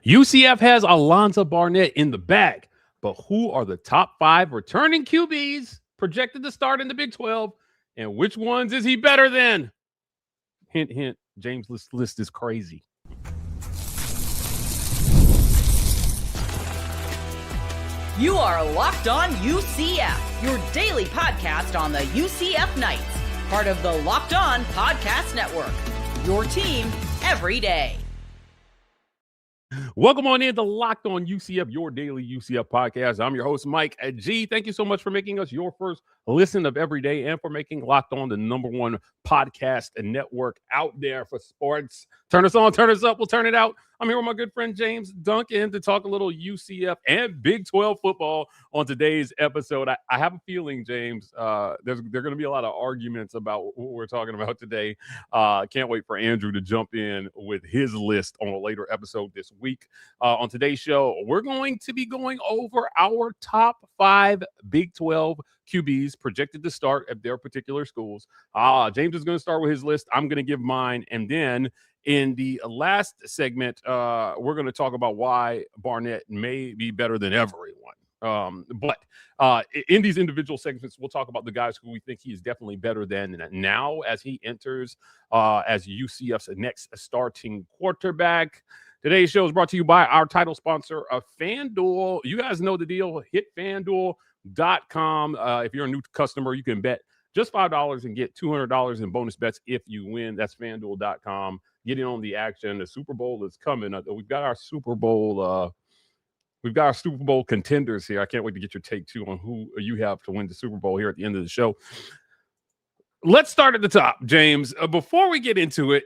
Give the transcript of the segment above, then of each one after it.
UCF has Alonza Barnett in the bag, but who are the top 5 returning QBs projected to start in the Big 12, and which ones is he better than? Hint, hint, James' list is crazy. You are Locked On UCF, your daily podcast on the UCF Knights, part of the Locked On Podcast Network, your team every day. Welcome on in to Locked On UCF, your daily UCF podcast. I'm your host, Mike G. Thank you so much for making us your first listen of every day and for making Locked On the #1 podcast and network out there for sports. Turn us on, turn us up, we'll turn it out. I'm here with my good friend James Duncan to talk a little UCF and Big 12 football on today's episode. I have a feeling, James, there are going to be a lot of arguments about what we're talking about today. Can't wait for Andrew to jump in with his list on a later episode this week. On today's show, we're going to be going over our top 5 Big 12 QBs projected to start at their particular schools. James is going to start with his list. I'm going to give mine, and then in the last segment, we're going to talk about why Barnett may be better than everyone. But in these individual segments, we'll talk about the guys who we think he is definitely better than now as he enters as UCF's next starting quarterback. Today's show is brought to you by our title sponsor, FanDuel. You guys know the deal. Hit FanDuel.com. If you're a new customer, you can bet just $5 and get $200 in bonus bets if you win. That's FanDuel.com. Getting on the action. The Super Bowl is coming. We've got our Super Bowl. We've got our Super Bowl contenders here. I can't wait to get your take too on who you have to win the Super Bowl here at the end of the show. Let's start at the top, James. Before we get into it,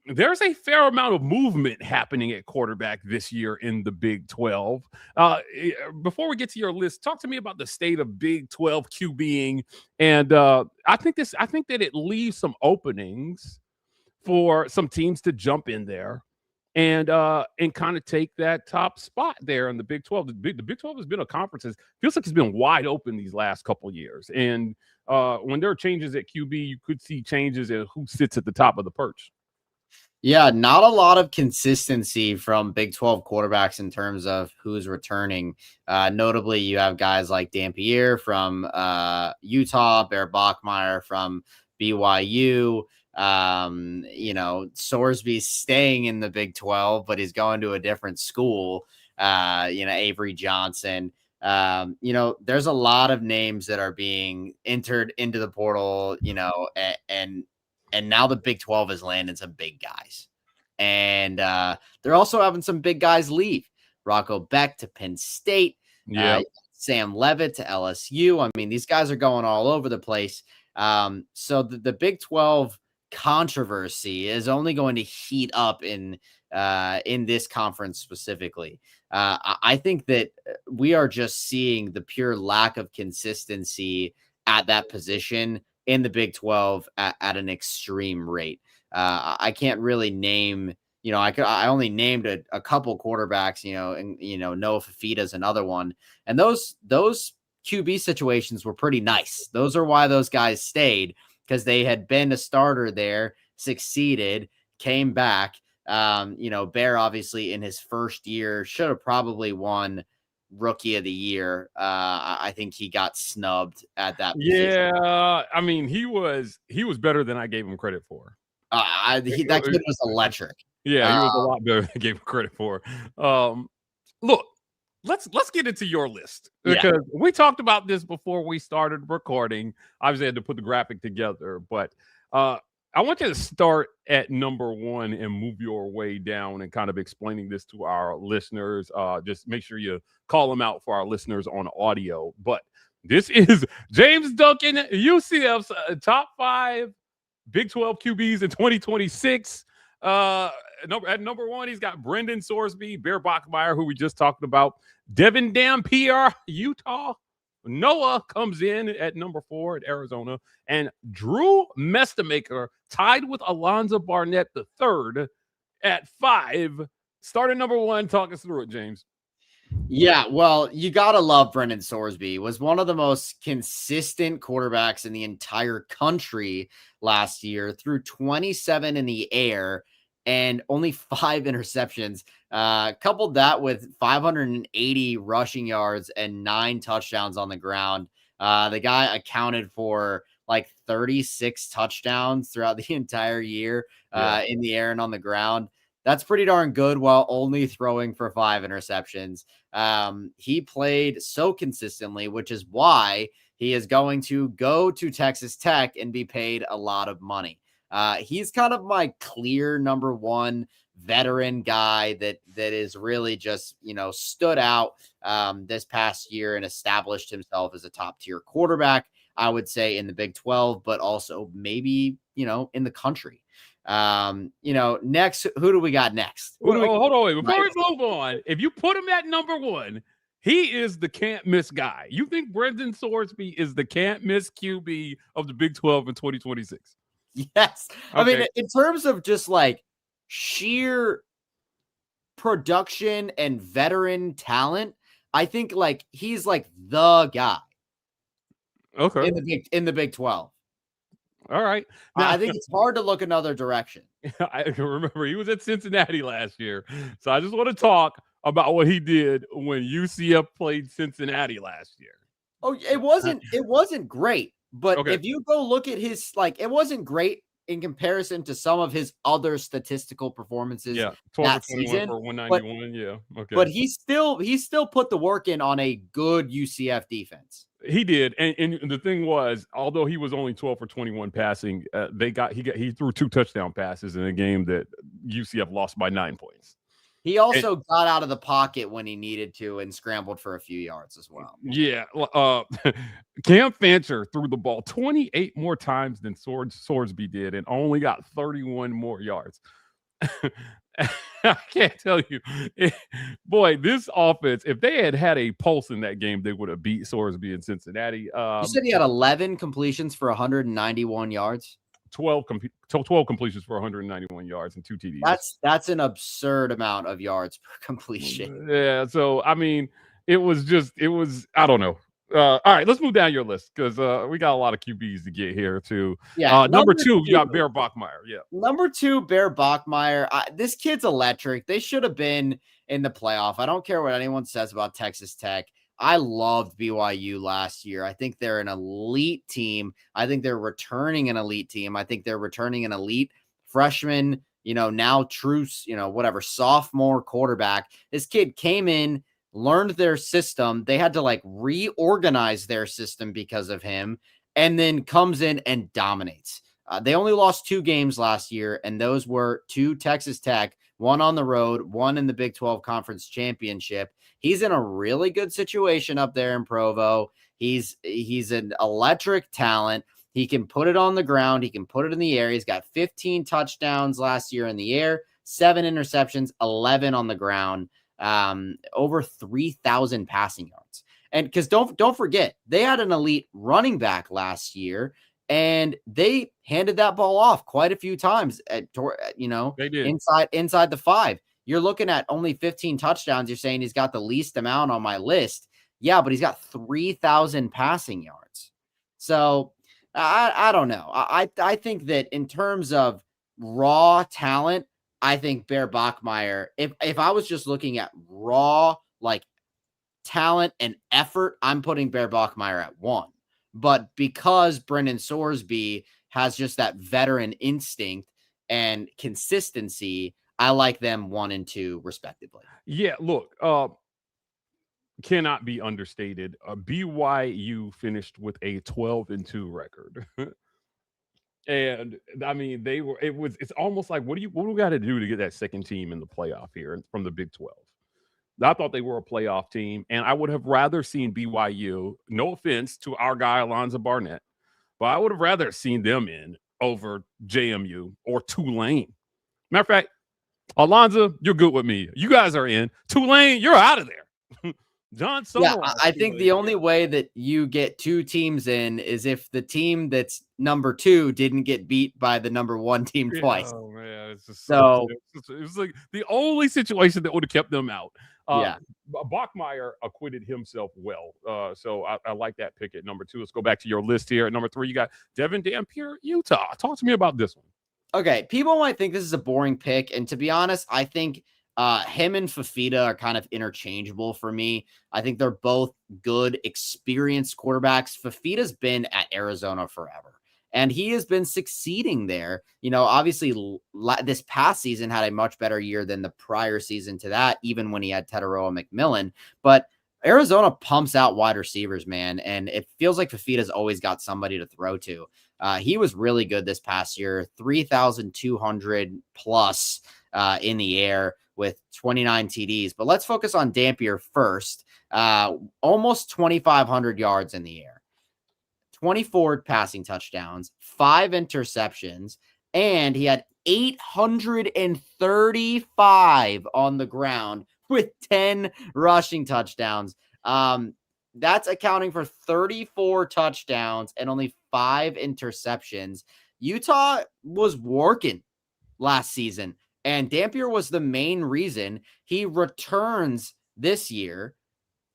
there's a fair amount of movement happening at quarterback this year in the Big 12. Before we get to your list, talk to me about the state of Big 12 QBing. And I think that it leaves some openings for some teams to jump in there and kind of take that top spot there in the Big 12. The Big 12 has been a conference. It feels like it's been wide open these last couple of years. And when there are changes at QB, you could see changes in who sits at the top of the perch. Yeah, not a lot of consistency from Big 12 quarterbacks in terms of who's returning. Notably, you have guys like Dampier from Utah, Bachmeier from BYU. Sorsby's staying in the Big 12, but he's going to a different school. Avery Johnson. There's a lot of names that are being entered into the portal, and now the Big 12 is landing some big guys. And they're also having some big guys leave. Rocco Beck to Penn State. Sam Levitt to LSU. I mean, these guys are going all over the place. So the Big 12 controversy is only going to heat up in this conference specifically. I think that we are just seeing the pure lack of consistency at that position in the Big 12 at an extreme rate. I can't really name, I only named a couple quarterbacks, Noah Fifita is another one. And those QB situations were pretty nice. Those are why those guys stayed, because they had been a starter there, succeeded, came back. Bear obviously in his first year should have probably won Rookie of the Year. I think he got snubbed at that position. Yeah, I mean, he was better than I gave him credit for. That kid was electric. Yeah, he was a lot better than I gave him credit for. Look, let's get into your list, because we talked about this before we started recording. Obviously, I had to put the graphic together, but I want you to start at number 1 and move your way down and kind of explaining this to our listeners. Just make sure you call them out for our listeners on audio. But this is James Duncan, UCF's top 5 Big 12 QBs in 2026. At number 1, he's got Brendan Sorsby, Bear Bachmeier, who we just talked about. Devin Dampier, Utah. Noah comes in at number 4 at Arizona. And Drew Mestamaker tied with Alonza Barnett III at 5. Starting number 1. Talk us through it, James. Yeah, well, you got to love Brendan Sorsby. Was one of the most consistent quarterbacks in the entire country last year, threw 27 in the air and only 5 interceptions. Coupled that with 580 rushing yards and 9 touchdowns on the ground. The guy accounted for like 36 touchdowns throughout the entire year in the air and on the ground. That's pretty darn good while only throwing for 5 interceptions. He played so consistently, which is why he is going to go to Texas Tech and be paid a lot of money. He's kind of my clear number one veteran guy that is really just, stood out this past year and established himself as a top tier quarterback, I would say, in the Big 12, but also maybe, in the country. Next, who do we got next? Hold on, wait. Before we move on, if you put him at number 1, he is the can't miss guy. You think Brendan Sorsby is the can't miss QB of the Big 12 in 2026? Yes. Okay. I mean, in terms of just like sheer production and veteran talent, I think like he's like the guy. Okay. In the Big 12. All right. Now, I think it's hard to look another direction. I remember he was at Cincinnati last year. So I just want to talk about what he did when UCF played Cincinnati last year. Oh, it wasn't great. But if you go look at his, it wasn't great in comparison to some of his other statistical performances. Yeah, 12 for 21 for 191. But he still put the work in on a good UCF defense. He did, and the thing was, although he was only 12 for 21 passing, he threw 2 touchdown passes in a game that UCF lost by 9 points. He also got out of the pocket when he needed to and scrambled for a few yards as well. Yeah. Cam Fancher threw the ball 28 more times than Sorsby did and only got 31 more yards. I can't tell you. Boy, this offense, if they had a pulse in that game, they would have beat Sorsby in Cincinnati. You said he had 11 completions for 191 yards? 12 completions for 191 yards and 2 TDs. That's an absurd amount of yards per completion. Yeah, so I mean, it was I don't know. All right, let's move down your list because we got a lot of QBs to get here too. Yeah, number 2, you got Bear Bachmeier. Yeah, number 2, Bear Bachmeier. This kid's electric. They should have been in the playoff. I don't care what anyone says about Texas Tech. I loved BYU last year. I think they're an elite team. I think they're returning an elite team. I think they're returning an elite freshman, now true, sophomore quarterback. This kid came in, learned their system. They had to reorganize their system because of him, and then comes in and dominates. They only lost 2 games last year, and those were to Texas Tech, one on the road, one in the Big 12 Conference Championship. He's in a really good situation up there in Provo. He's an electric talent. He can put it on the ground. He can put it in the air. He's got 15 touchdowns last year in the air, 7 interceptions, 11 on the ground, over 3,000 passing yards. And because don't forget, they had an elite running back last year, and they handed that ball off quite a few times they did. inside the 5. You're looking at only 15 touchdowns. You're saying he's got the least amount on my list. Yeah, but he's got 3,000 passing yards. So I don't know. I think that in terms of raw talent, I think Bear Bachmeier, if I was just looking at raw talent and effort, I'm putting Bear Bachmeier at 1. But because Brendan Sorsby has just that veteran instinct and consistency, I like them 1 and 2 respectively. Yeah, look, cannot be understated. BYU finished with a 12-2 record. And I mean, it's almost like, what do we got to do to get that second team in the playoff here from the Big 12? I thought they were a playoff team, and I would have rather seen BYU, no offense to our guy, Alonza Barnett, but I would have rather seen them in over JMU or Tulane. Matter of fact, Alonza, you're good with me. You guys are in. Tulane, you're out of there. John Summer. Yeah, I think the only way that you get 2 teams in is if the team that's number 2 didn't get beat by the number 1 team twice. Oh man, it's just it was like the only situation that would have kept them out. Bachmeier acquitted himself well. So I like that pick at number 2. Let's go back to your list here. At number 3, you got Devin Dampier, Utah. Talk to me about this one. Okay, people might think this is a boring pick, and to be honest, I think Him and Fifita are kind of interchangeable for me. I think they're both good, experienced quarterbacks. Fifita's been at Arizona forever, and he has been succeeding there. Obviously, this past season had a much better year than the prior season to that, even when he had Teteroa McMillan. But Arizona pumps out wide receivers, man, and it feels like Fifita's always got somebody to throw to. He was really good this past year, 3,200 plus in the air with 29 TDs. But let's focus on Dampier first. Almost 2,500 yards in the air, 24 passing touchdowns, 5 interceptions, and he had 835 on the ground with 10 rushing touchdowns. That's accounting for 34 touchdowns and only 5 interceptions. Utah was working last season, and Dampier was the main reason. He returns this year,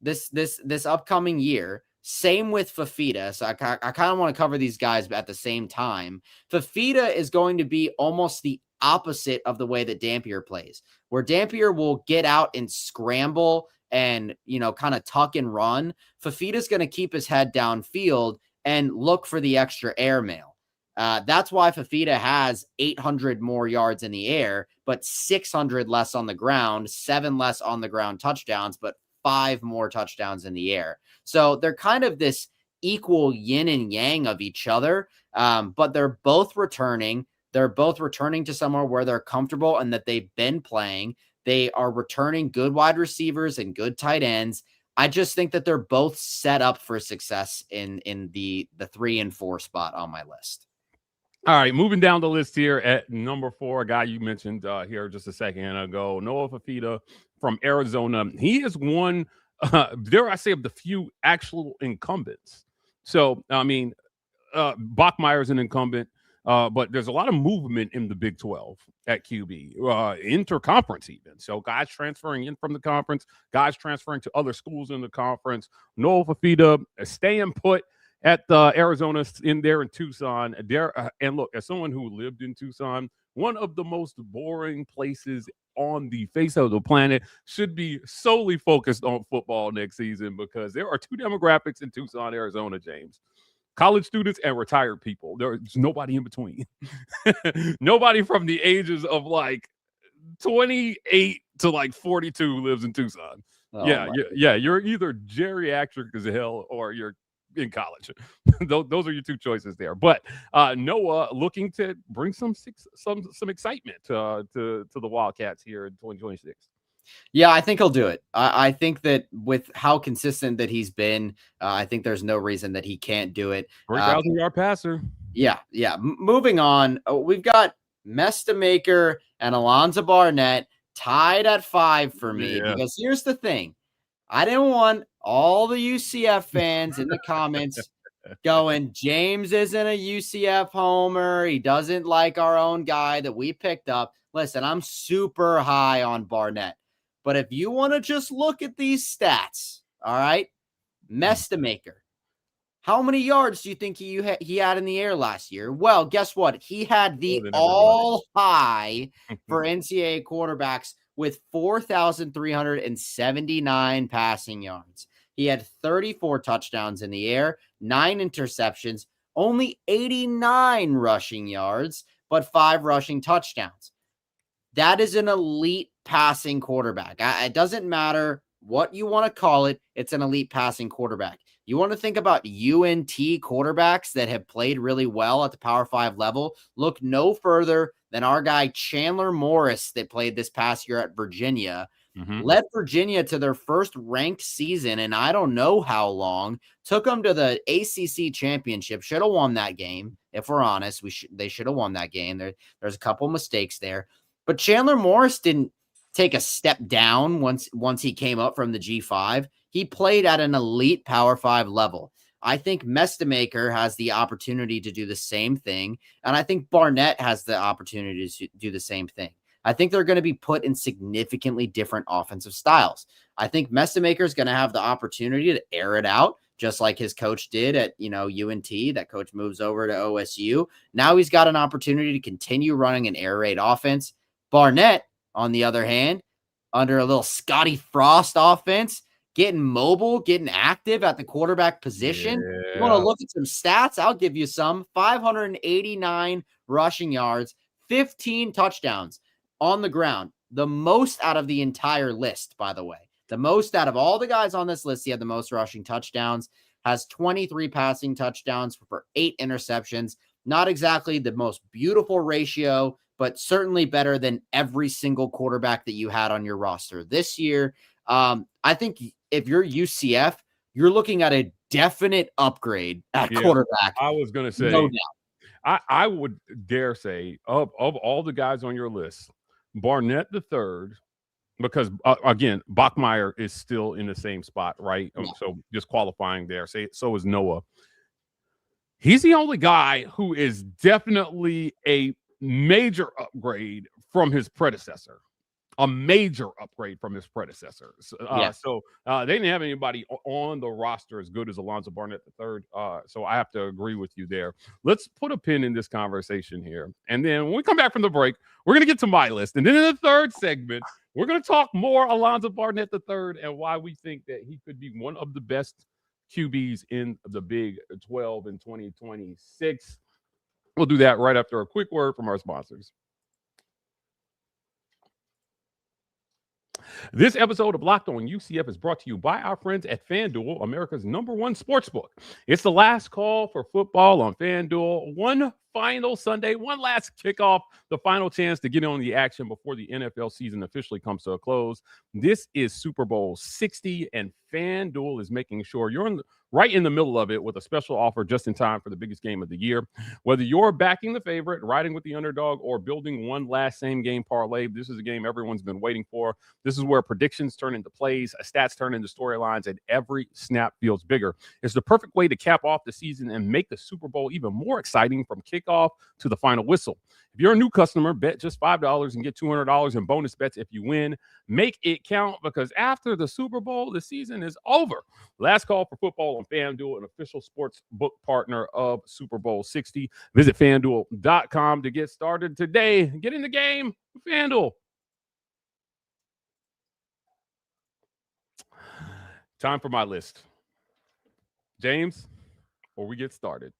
this upcoming year. Same with Fifita. So I kind of want to cover these guys at the same time. Fifita is going to be almost the opposite of the way that Dampier plays, where Dampier will get out and scramble and, kind of tuck and run. Fifita's going to keep his head downfield and look for the extra airmail. That's why Fifita has 800 more yards in the air, but 600 less on the ground, 7 less on the ground touchdowns, but 5 more touchdowns in the air. So they're kind of this equal yin and yang of each other, but they're both returning. They're both returning to somewhere where they're comfortable and that they've been playing. They are returning good wide receivers and good tight ends. I just think that they're both set up for success in the 3 and 4 spot on my list. All right, moving down the list here at number 4, a guy you mentioned here just a second ago, Noah Fifita from Arizona. He is one, dare I say, of the few actual incumbents. So, I mean, Bachmeier is an incumbent, but there's a lot of movement in the Big 12 at QB, interconference even. So guys transferring in from the conference, guys transferring to other schools in the conference. Noah Fifita staying put at Arizona in Tucson. And look, as someone who lived in Tucson, one of the most boring places on the face of the planet, should be solely focused on football next season, because there are 2 demographics in Tucson, Arizona, James. College students and retired people. There's nobody in between. Nobody from the ages of like 28 to like 42 lives in Tucson. Oh, yeah. You're either geriatric as hell or you're in college. Those are your 2 choices there. But Noah looking to bring some excitement to the Wildcats here in 2026. Yeah, I think he'll do it. I think that with how consistent that he's been, I think there's no reason that he can't do it. 3,000-yard passer. Yeah. Moving on, we've got Mestamaker and Alonza Barnett tied at 5 for me, because here's the thing. I didn't want all the UCF fans in the comments going, James isn't a UCF homer. He doesn't like our own guy that we picked up. Listen, I'm super high on Barnett. But if you want to just look at these stats, all right, Mestamaker, how many yards do you think he had in the air last year? Well, guess what? He had the all-high for NCAA quarterbacks with 4,379 passing yards. He had 34 touchdowns in the air, 9 interceptions, only 89 rushing yards, but 5 rushing touchdowns. That is an elite passing quarterback. It doesn't matter what you want to call it. It's an elite passing quarterback. You want to think about UNT quarterbacks that have played really well at the Power 5 level? Look no further than our guy Chandler Morris that played this past year at Virginia. Led Virginia to their first ranked season in I don't know how long. Took them to the ACC championship. Should have won that game. If we're honest, they should have won that game. There's a couple mistakes there. But Chandler Morris didn't take a step down once he came up from the G5. He played at an elite Power 5 level. I think Mestamaker has the opportunity to do the same thing, and I think Barnett has the opportunity to do the same thing. I think they're going to be put in significantly different offensive styles. I think Mestamaker is going to have the opportunity to air it out, just like his coach did at UNT. That coach moves over to OSU. Now he's got an opportunity to continue running an air raid offense. Barnett, on the other hand, under a little Scotty Frost offense, getting mobile, getting active at the quarterback position. Yeah. You want to look at some stats? I'll give you some. 589 rushing yards, 15 touchdowns on the ground. The most out of the entire list, by the way. The most out of all the guys on this list, he had the most rushing touchdowns, has 23 passing touchdowns for 8 interceptions. Not exactly the most beautiful ratio, but certainly better than every single quarterback that you had on your roster this year. I think if you're UCF, you're looking at a definite upgrade at quarterback. I was going to say, no doubt. I would dare say of all the guys on your list, Barnett III, because again, Bachmeier is still in the same spot, right? So just qualifying there. So is Noah. He's the only guy who is definitely a major upgrade from his predecessor. A major upgrade from his predecessor. So they didn't have anybody on the roster as good as Alonza Barnett III. So I have to agree with you there. Let's put a pin in this conversation here. And then when we come back from the break, we're going to get to my list. And then in the third segment, we're going to talk more Alonza Barnett III and why we think that he could be one of the best QBs in the Big 12 in 2026. We'll do that right after a quick word from our sponsors. This episode of Locked On UCF is brought to you by our friends at FanDuel, America's #1 sportsbook. It's the last call for football on FanDuel. One final Sunday, one last kickoff, the final chance to get on the action before the NFL season officially comes to a close. This is Super Bowl 60, and FanDuel is making sure you're right in the middle of it with a special offer just in time for the biggest game of the year. Whether you're backing the favorite, riding with the underdog, or building one last same-game parlay, this is a game everyone's been waiting for. This is where predictions turn into plays, stats turn into storylines, and every snap feels bigger. It's the perfect way to cap off the season and make the Super Bowl even more exciting from kickoff to the final whistle. If you're a new customer, bet just $5 and get $200 in bonus bets if you win. Make it count, because after the Super Bowl, the season is over. Last call for football on FanDuel, an official sports book partner of Super Bowl 60. Visit FanDuel.com to get started today. Get in the game with FanDuel. Time for my list. James, before we get started,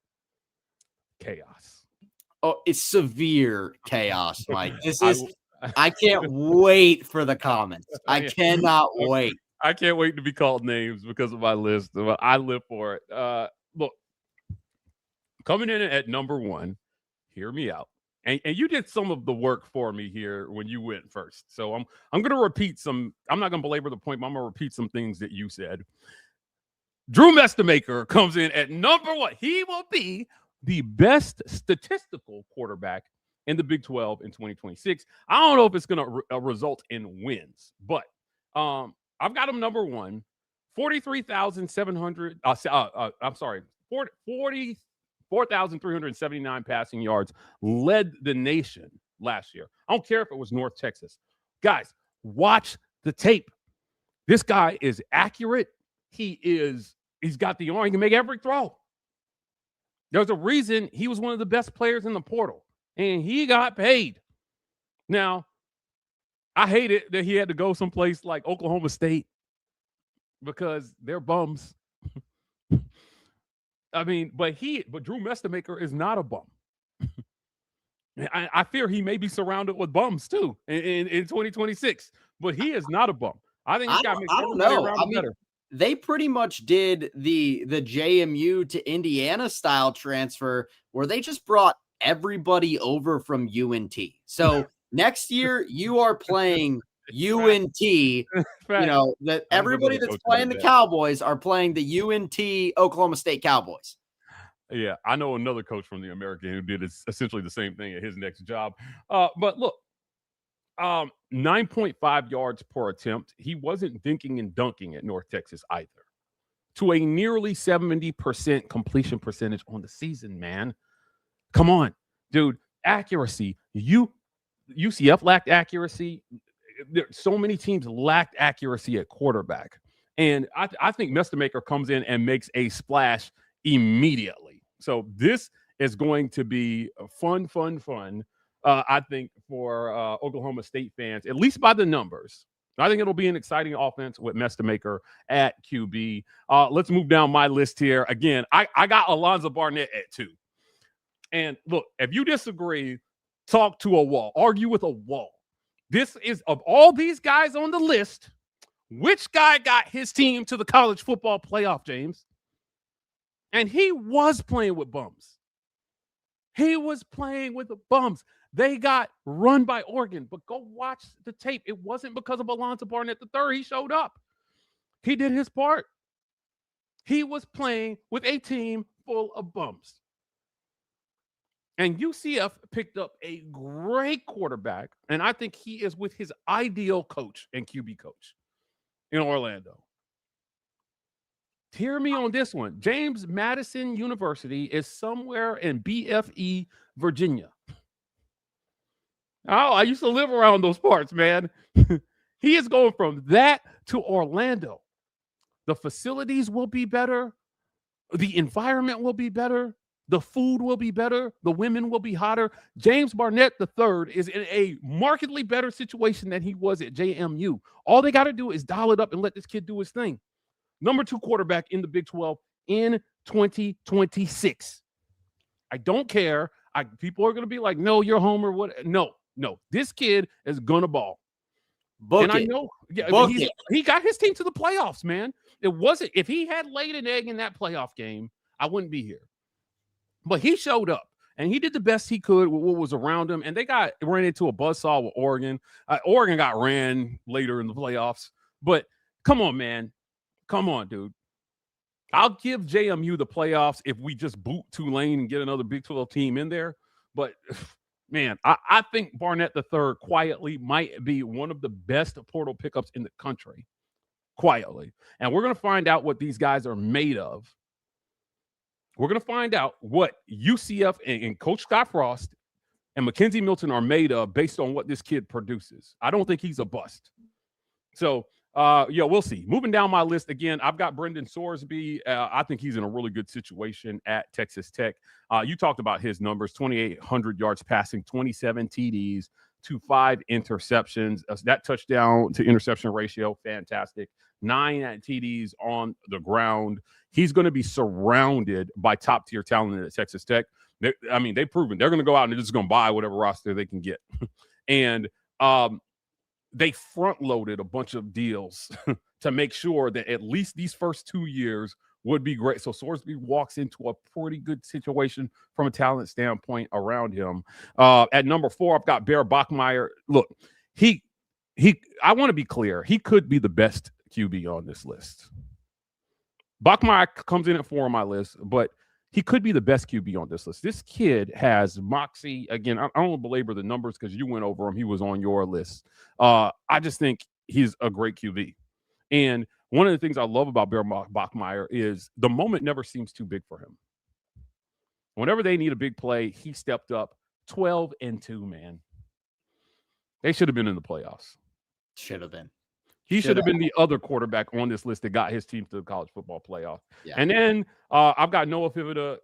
chaos. Oh, it's severe chaos, Mike. I can't wait for the comments. I cannot wait. I can't wait to be called names because of my list. I live for it. Look, coming in at #1, hear me out. And you did some of the work for me here when you went first. So I'm going to repeat some. I'm not going to belabor the point, but I'm going to repeat some things that you said. Drew Mestamaker comes in at #1. He will be the best statistical quarterback in the Big 12 in 2026. I don't know if it's going to result in wins, but I've got him #1, 43,700. I'm sorry, 44,379 passing yards, led the nation last year. I don't care if it was North Texas. Guys, watch the tape. This guy is accurate. He's got the arm. He can make every throw. There's a reason he was one of the best players in the portal, and he got paid. Now, I hate it that he had to go someplace like Oklahoma State because they're bums. I mean, but Drew Mestamaker is not a bum. I fear he may be surrounded with bums too in 2026, but he is not a bum. I think this guy makes everybody around him better. They pretty much did the JMU to Indiana style transfer where they just brought everybody over from UNT. So next year you are playing UNT. You know, that everybody that's playing the Cowboys are playing the UNT Oklahoma State Cowboys. Yeah, I know another coach from the American who did essentially the same thing at his next job. But look, 9.5 yards per attempt. He wasn't dinking and dunking at North Texas either. To a nearly 70% completion percentage on the season, man. Come on, dude. Accuracy. UCF lacked accuracy. So many teams lacked accuracy at quarterback. And I think Mestamaker comes in and makes a splash immediately. So this is going to be fun. I think for Oklahoma State fans, at least by the numbers. I think it'll be an exciting offense with Mestamaker at QB. Let's move down my list here. Again, I got Alonza Barnett at 2. And look, if you disagree, talk to a wall. Argue with a wall. This is, of all these guys on the list, which guy got his team to the college football playoff, James? And he was playing with bums. He was playing with the bums. They got run by Oregon, but go watch the tape. It wasn't because of Alonza Barnett III. He showed up. He did his part. He was playing with a team full of bums. And UCF picked up a great quarterback, and I think he is with his ideal coach and QB coach in Orlando. Hear me on this one. James Madison University is somewhere in BFE, Virginia. Oh, I used to live around those parts, man. He is going from that to Orlando. The facilities will be better. The environment will be better. The food will be better. The women will be hotter. James Barnett III is in a markedly better situation than he was at JMU. All they got to do is dial it up and let this kid do his thing. Number 2 quarterback in the Big 12 in 2026. I don't care. People are going to be like, no, you're Homer. What? No. This kid is going to ball. Book and it. I know Book it. He got his team to the playoffs, man. It wasn't, if he had laid an egg in that playoff game, I wouldn't be here. But he showed up, and he did the best he could with what was around him, and they ran into a buzzsaw with Oregon. Oregon got ran later in the playoffs. But come on, man. Come on, dude. I'll give JMU the playoffs if we just boot Tulane and get another Big 12 team in there. But, man, I think Barnett III quietly might be one of the best portal pickups in the country. Quietly. And we're going to find out what these guys are made of. We're going to find out what UCF and Coach Scott Frost and Mackenzie Milton are made of based on what this kid produces. I don't think he's a bust. So, we'll see. Moving down my list again, I've got Brendan Sorsby. I think he's in a really good situation at Texas Tech. You talked about his numbers: 2,800 yards passing, 27 TDs to 5 interceptions. That touchdown to interception ratio, fantastic. 9 TDs on the ground. He's going to be surrounded by top-tier talent at Texas Tech. They've proven they're going to go out and they're just going to buy whatever roster they can get. And they front-loaded a bunch of deals to make sure that at least these first 2 years would be great. So Sorsby walks into a pretty good situation from a talent standpoint around him. At number 4, I've got Bachmeier. Look, I want to be clear. He could be the best QB on this list. Bachmeier comes in at 4 on my list, but he could be the best QB on this list. This kid has moxie. Again, I don't belabor the numbers because you went over him. He was on your list. I just think he's a great QB. And one of the things I love about Bachmeier is the moment never seems too big for him. Whenever they need a big play, he stepped up. 12-2, man. They should have been in the playoffs. Should have been. He should have been the other quarterback on this list that got his team to the college football playoff. Yeah. And then I've got Noah Fifita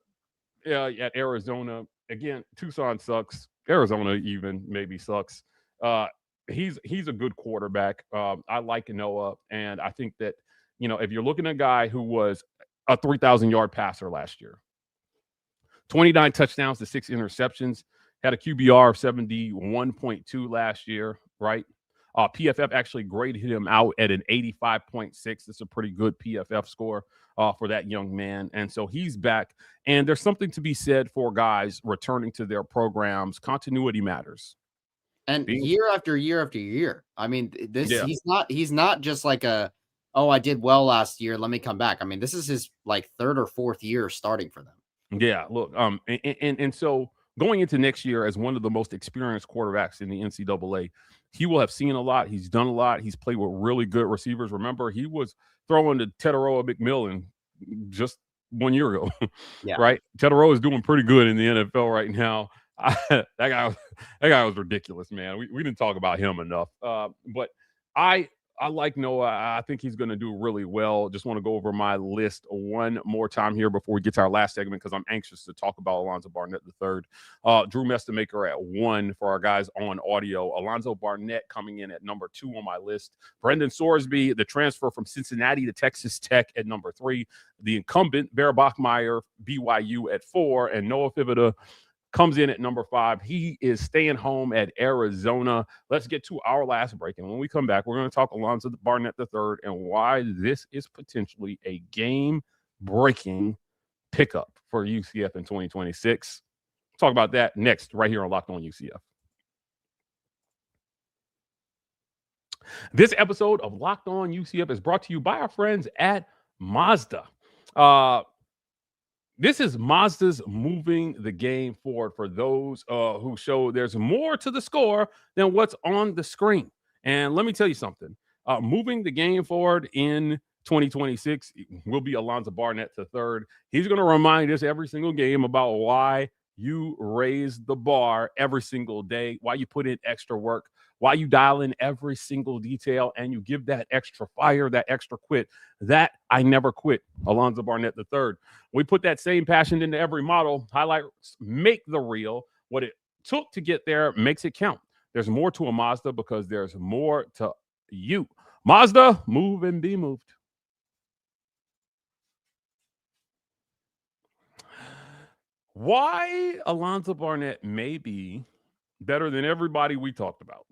at Arizona. Again, Tucson sucks. Arizona even maybe sucks. He's a good quarterback. I like Noah, and I think that, if you're looking at a guy who was a 3,000-yard passer last year, 29 touchdowns to 6 interceptions, had a QBR of 71.2 last year, right? PFF actually graded him out at an 85.6. It's a pretty good PFF score for that young man. And so he's back. And there's something to be said for guys returning to their programs. Continuity matters. And year after year after year. He's not just like I did well last year, let me come back. This is his like 3rd or 4th year starting for them. Yeah, look, and so going into next year as one of the most experienced quarterbacks in the NCAA, he will have seen a lot. He's done a lot. He's played with really good receivers. Remember, he was throwing to Teteroa McMillan just 1 year ago, right? Teteroa is doing pretty good in the NFL right now. That guy was ridiculous, man. We didn't talk about him enough. But I I like Noah. I think he's going to do really well. Just want to go over my list one more time here before we get to our last segment because I'm anxious to talk about Alonza Barnett III. Drew Mestamaker at 1 for our guys on audio. Alonza Barnett coming in at number 2 on my list. Brendan Sorsby, the transfer from Cincinnati to Texas Tech at number 3. The incumbent, Bear Bachmeier, BYU at 4. And Noah Fifita comes in at number 5. He is staying home at Arizona. Let's get to our last break. And when we come back, we're going to talk Alonza Barnett III and why this is potentially a game-breaking pickup for UCF in 2026. Talk about that next, right here on Locked On UCF. This episode of Locked On UCF is brought to you by our friends at Mazda. This is Mazda's moving the game forward for those who show there's more to the score than what's on the screen. And let me tell you something. Moving the game forward in 2026 will be Alonza Barnett III. He's going to remind us every single game about why you raise the bar every single day, why you put in extra work, why you dial in every single detail, and you give that extra fire, that extra quit. That I never quit, Alonza Barnett III. We put that same passion into every model. Highlights make the reel. What it took to get there makes it count. There's more to a Mazda because there's more to you. Mazda, move and be moved. Why Alonza Barnett may be better than everybody we talked about.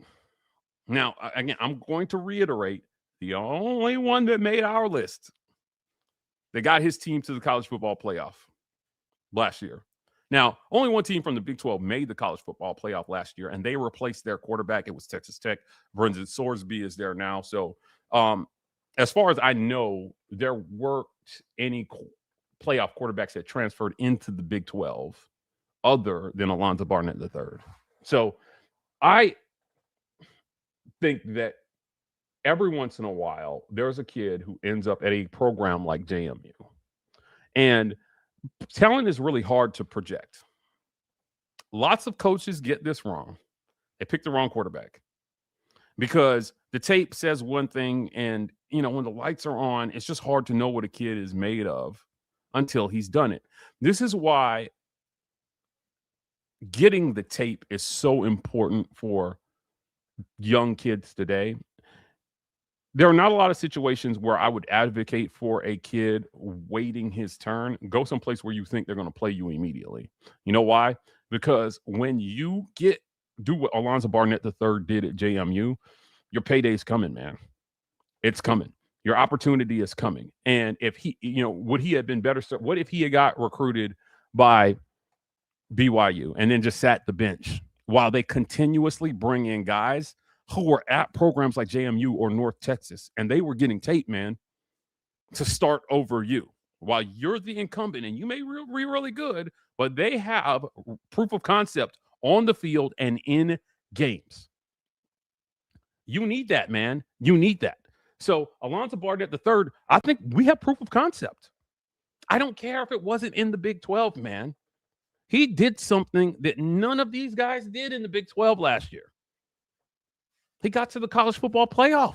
Now, again, I'm going to reiterate, the only one that made our list that got his team to the college football playoff last year. Now, only one team from the Big 12 made the college football playoff last year, and they replaced their quarterback. It was Texas Tech. Brendan Sorsby is there now. So, as far as I know, there weren't any playoff quarterbacks that transferred into the Big 12 other than Alonza Barnett III. So, I think that every once in a while, there's a kid who ends up at a program like JMU. And talent is really hard to project. Lots of coaches get this wrong. They pick the wrong quarterback because the tape says one thing, and, you know, when the lights are on, it's just hard to know what a kid is made of until he's done it. This is why getting the tape is so important for young kids today. There are not a lot of situations where I would advocate for a kid waiting his turn. Go someplace where you think they're going to play you immediately. You know why? Because when you do what Alonza Barnett III did at JMU, your payday's coming, man. It's coming. Your opportunity is coming. And if he, you know, would he have been better? What if he had got recruited by BYU and then just sat the bench while they continuously bring in guys who were at programs like JMU or North Texas, and they were getting tape, man, to start over you while you're the incumbent and you may be really good, but they have proof of concept on the field and in games. You need that, man. You need that. So Alonza Barnett III, I think we have proof of concept. I don't care if it wasn't in the Big 12, man. He did something that none of these guys did in the Big 12 last year. He got to the college football playoff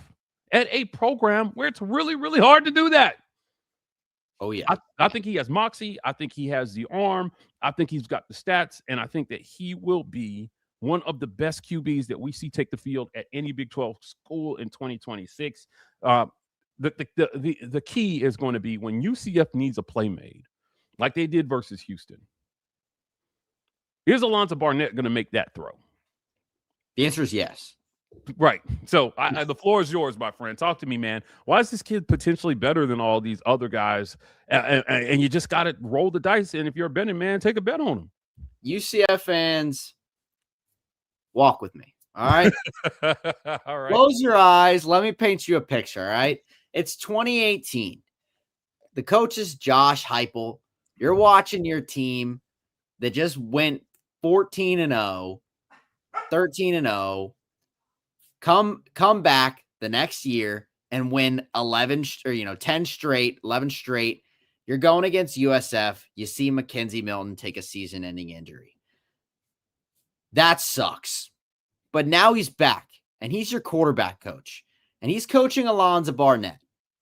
at a program where it's really, really hard to do that. Oh, yeah. I think he has moxie. I think he has the arm. I think he's got the stats. And I think that he will be one of the best QBs that we see take the field at any Big 12 school in 2026. The key is going to be when UCF needs a play made, like they did versus Houston. Is Alonza Barnett going to make that throw? The answer is yes. Right. So the floor is yours, my friend. Talk to me, man. Why is this kid potentially better than all these other guys? And you just got to roll the dice. And if you're a betting man, take a bet on him. UCF fans, walk with me. All right. All right. Close your eyes. Let me paint you a picture. All right. It's 2018. The coach is Josh Heupel. You're watching your team that just went 14-0, 13-0. Come back the next year and win 10 straight, 11 straight. You're going against USF. You see Mackenzie Milton take a season-ending injury. That sucks. But now he's back, and he's your quarterback coach. and he's coaching Alonza Barnett.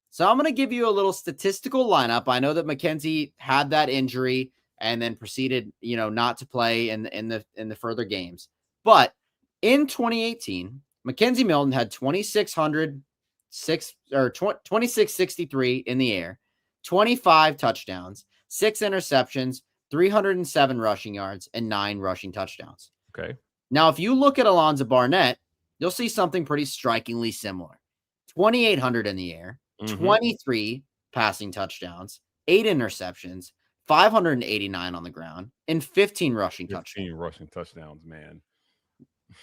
So I'm going to give you a little statistical lineup. I know that McKenzie had that injury and then proceeded, not to play in the further games. But in 2018, Mackenzie Milton had 2663 in the air, 25 touchdowns, 6 interceptions, 307 rushing yards, and 9 rushing touchdowns. Okay. Now, if you look at Alonza Barnett, you'll see something pretty strikingly similar. 2,800 in the air, 23 passing touchdowns, 8 interceptions, 589 on the ground, and 15 rushing touchdowns. 15 rushing touchdowns, man.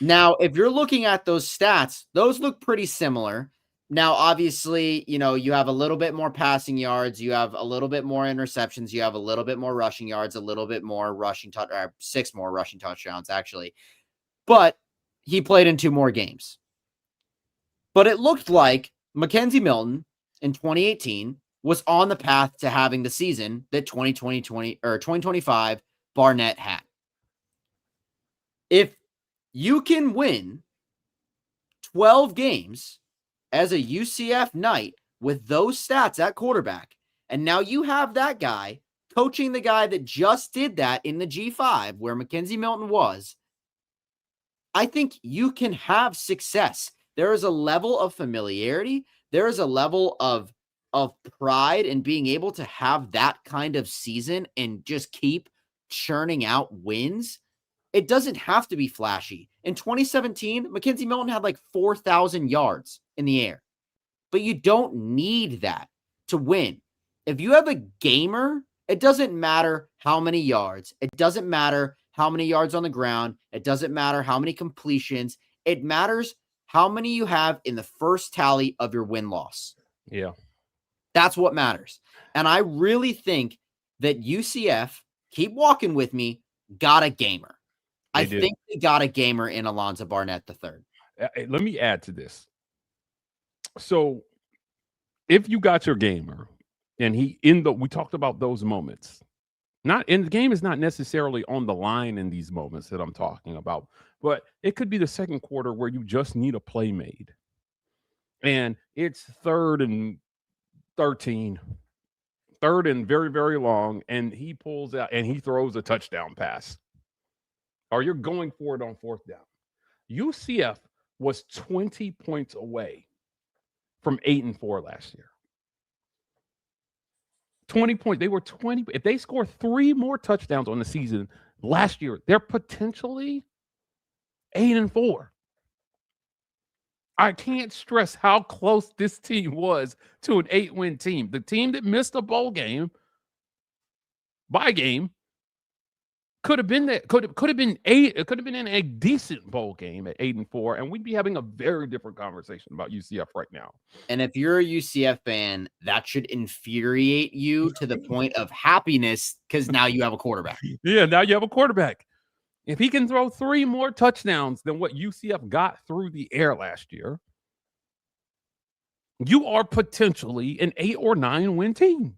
Now, if you're looking at those stats, those look pretty similar. Now, obviously, you have a little bit more passing yards. You have a little bit more interceptions. You have a little bit more rushing yards, a little bit more rushing 6 more rushing touchdowns, actually. But he played in 2 more games. But it looked like Mackenzie Milton in 2018 was on the path to having the season that 2025 Barnett had. If you can win 12 games as a UCF Knight with those stats at quarterback, and now you have that guy coaching the guy that just did that in the G5 where Mackenzie Milton was, I think you can have success. There is a level of familiarity. There is a level of pride in being able to have that kind of season and just keep churning out wins. It doesn't have to be flashy. In 2017, Mackenzie Milton had like 4,000 yards in the air, but you don't need that to win. If you have a gamer, it doesn't matter how many yards. It doesn't matter how many yards on the ground. It doesn't matter how many completions. It matters how many you have in the first tally of your win-loss. Yeah. That's what matters. And I really think that UCF, keep walking with me, got a gamer. I think they got a gamer in Alonza Barnett III. Let me add to this. So if you got your gamer and we talked about those moments, the game is not necessarily on the line in these moments that I'm talking about, but it could be the second quarter where you just need a play made. And it's 3rd and 13, 3rd and very, very long. And he pulls out and he throws a touchdown pass. Or you're going for it on 4th down. UCF was 20 points away from 8-4 last year. 20 points. They were 20. If they score 3 more touchdowns on the season last year, they're potentially 8-4. I can't stress how close this team was to an 8-win team. The team that missed a bowl game by game could have been that. Could have been 8. It could have been in a decent bowl game at 8-4, and we'd be having a very different conversation about UCF right now. And if you're a UCF fan, that should infuriate you to the point of happiness because now you have a quarterback. Yeah, now you have a quarterback. If he can throw 3 more touchdowns than what UCF got through the air last year, you are potentially an 8 or 9 win team.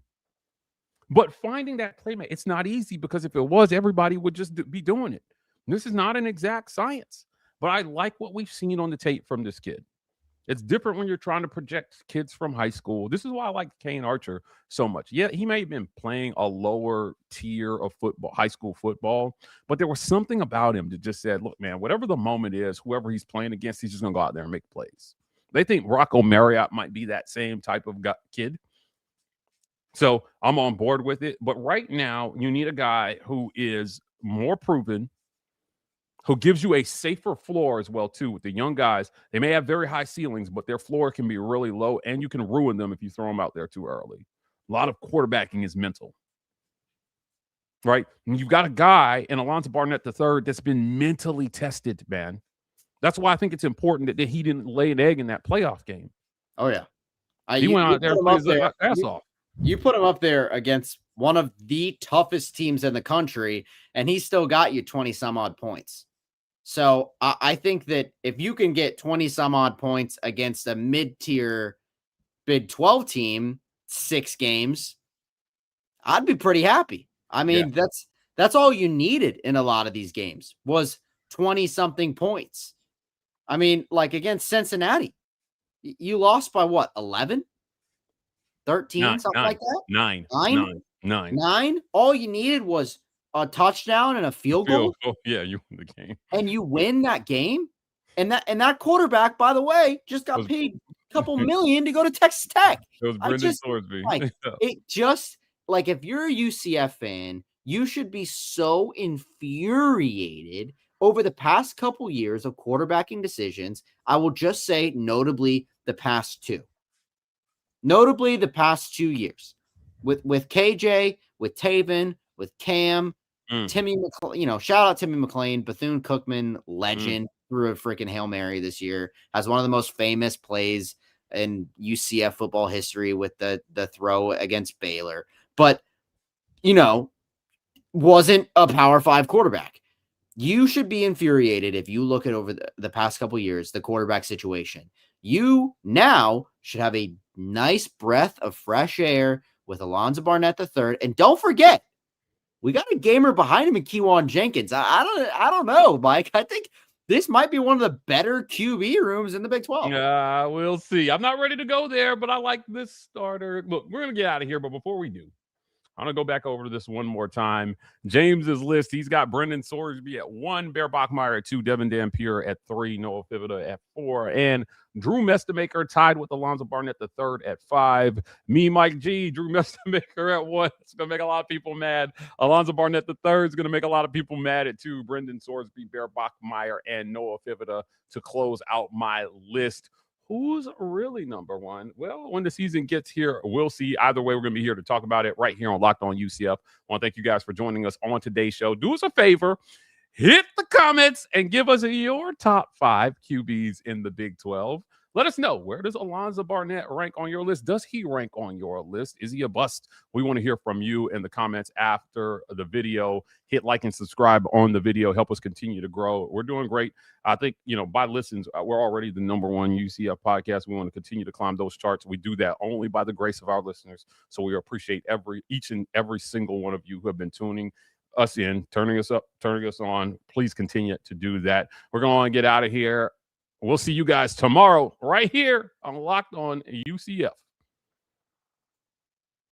But finding that playmate, it's not easy because if it was, everybody would just be doing it. This is not an exact science, but I like what we've seen on the tape from this kid. It's different when you're trying to project kids from high school. This is why I like Kane Archer so much. Yeah, he may have been playing a lower tier of football, high school football, but there was something about him that just said, look, man, whatever the moment is, whoever he's playing against, he's just going to go out there and make plays. They think Rocco Marriott might be that same type of kid. So I'm on board with it. But right now, you need a guy who is more proven, who gives you a safer floor as well, too, with the young guys. They may have very high ceilings, but their floor can be really low, and you can ruin them if you throw them out there too early. A lot of quarterbacking is mental, right? And you've got a guy in Alonza Barnett III that's been mentally tested, man. That's why I think it's important that he didn't lay an egg in that playoff game. Oh, yeah. He went out there and played his ass off. You put him up there against one of the toughest teams in the country, and he still got you 20-some-odd points. So I think that if you can get 20-some-odd points against a mid-tier Big 12 team, 6 games, I'd be pretty happy. I mean, that's all you needed in a lot of these games was 20-something points. I mean, like against Cincinnati, You lost by what? 11? 13, something like that? Nine. All you needed was a touchdown and a field goal. Yeah, you win the game. And you win that game. And that quarterback, by the way, just got paid a couple million to go to Texas Tech. It was Brendan Sorsby. Like, it just, like, if you're a UCF fan, you should be so infuriated over the past couple years of quarterbacking decisions. I will just say, notably, the past 2. Notably, the past 2 years. With KJ, with Taven, with Cam, Timmy McClain, shout out Timmy McClain, Bethune-Cookman, legend, threw a freaking Hail Mary this year, has one of the most famous plays in UCF football history with the throw against Baylor, but, wasn't a Power 5 quarterback. You should be infuriated if you look at over the past couple years, the quarterback situation. You now should have a nice breath of fresh air with Alonza Barnett III. And don't forget, we got a gamer behind him in Kewan Jenkins. I don't know, Mike. I think this might be one of the better QB rooms in the Big 12. We'll see. I'm not ready to go there, but I like this starter. Look, we're going to get out of here, but before we do, I'm going to go back over to this one more time. James's list, he's got Brendan Sorsby at 1, Bear Bachmeier at 2, Devin Dampier at 3, Noah Fifita at 4, and Drew Mestamaker tied with Alonza Barnett III at 5. Me, Mike G, Drew Mestamaker at 1. It's going to make a lot of people mad. Alonza Barnett III is going to make a lot of people mad at 2. Brendan Sorsby, Bear Bachmeier, and Noah Fifita to close out my list. Who's really number 1? Well, when the season gets here, we'll see. Either way, we're going to be here to talk about it right here on Locked On UCF. I want to thank you guys for joining us on today's show. Do us a favor, hit the comments and give us your top 5 QBs in the Big 12. Let us know, where does Alonza Barnett rank on your list? Does he rank on your list? Is he a bust? We want to hear from you in the comments after the video. Hit like and subscribe on the video. Help us continue to grow. We're doing great. I think, by listens, we're already the number 1 UCF podcast. We want to continue to climb those charts. We do that only by the grace of our listeners. So we appreciate each and every single one of you who have been tuning us in, turning us up, turning us on. Please continue to do that. We're going to get out of here. We'll see you guys tomorrow right here on Locked On UCF.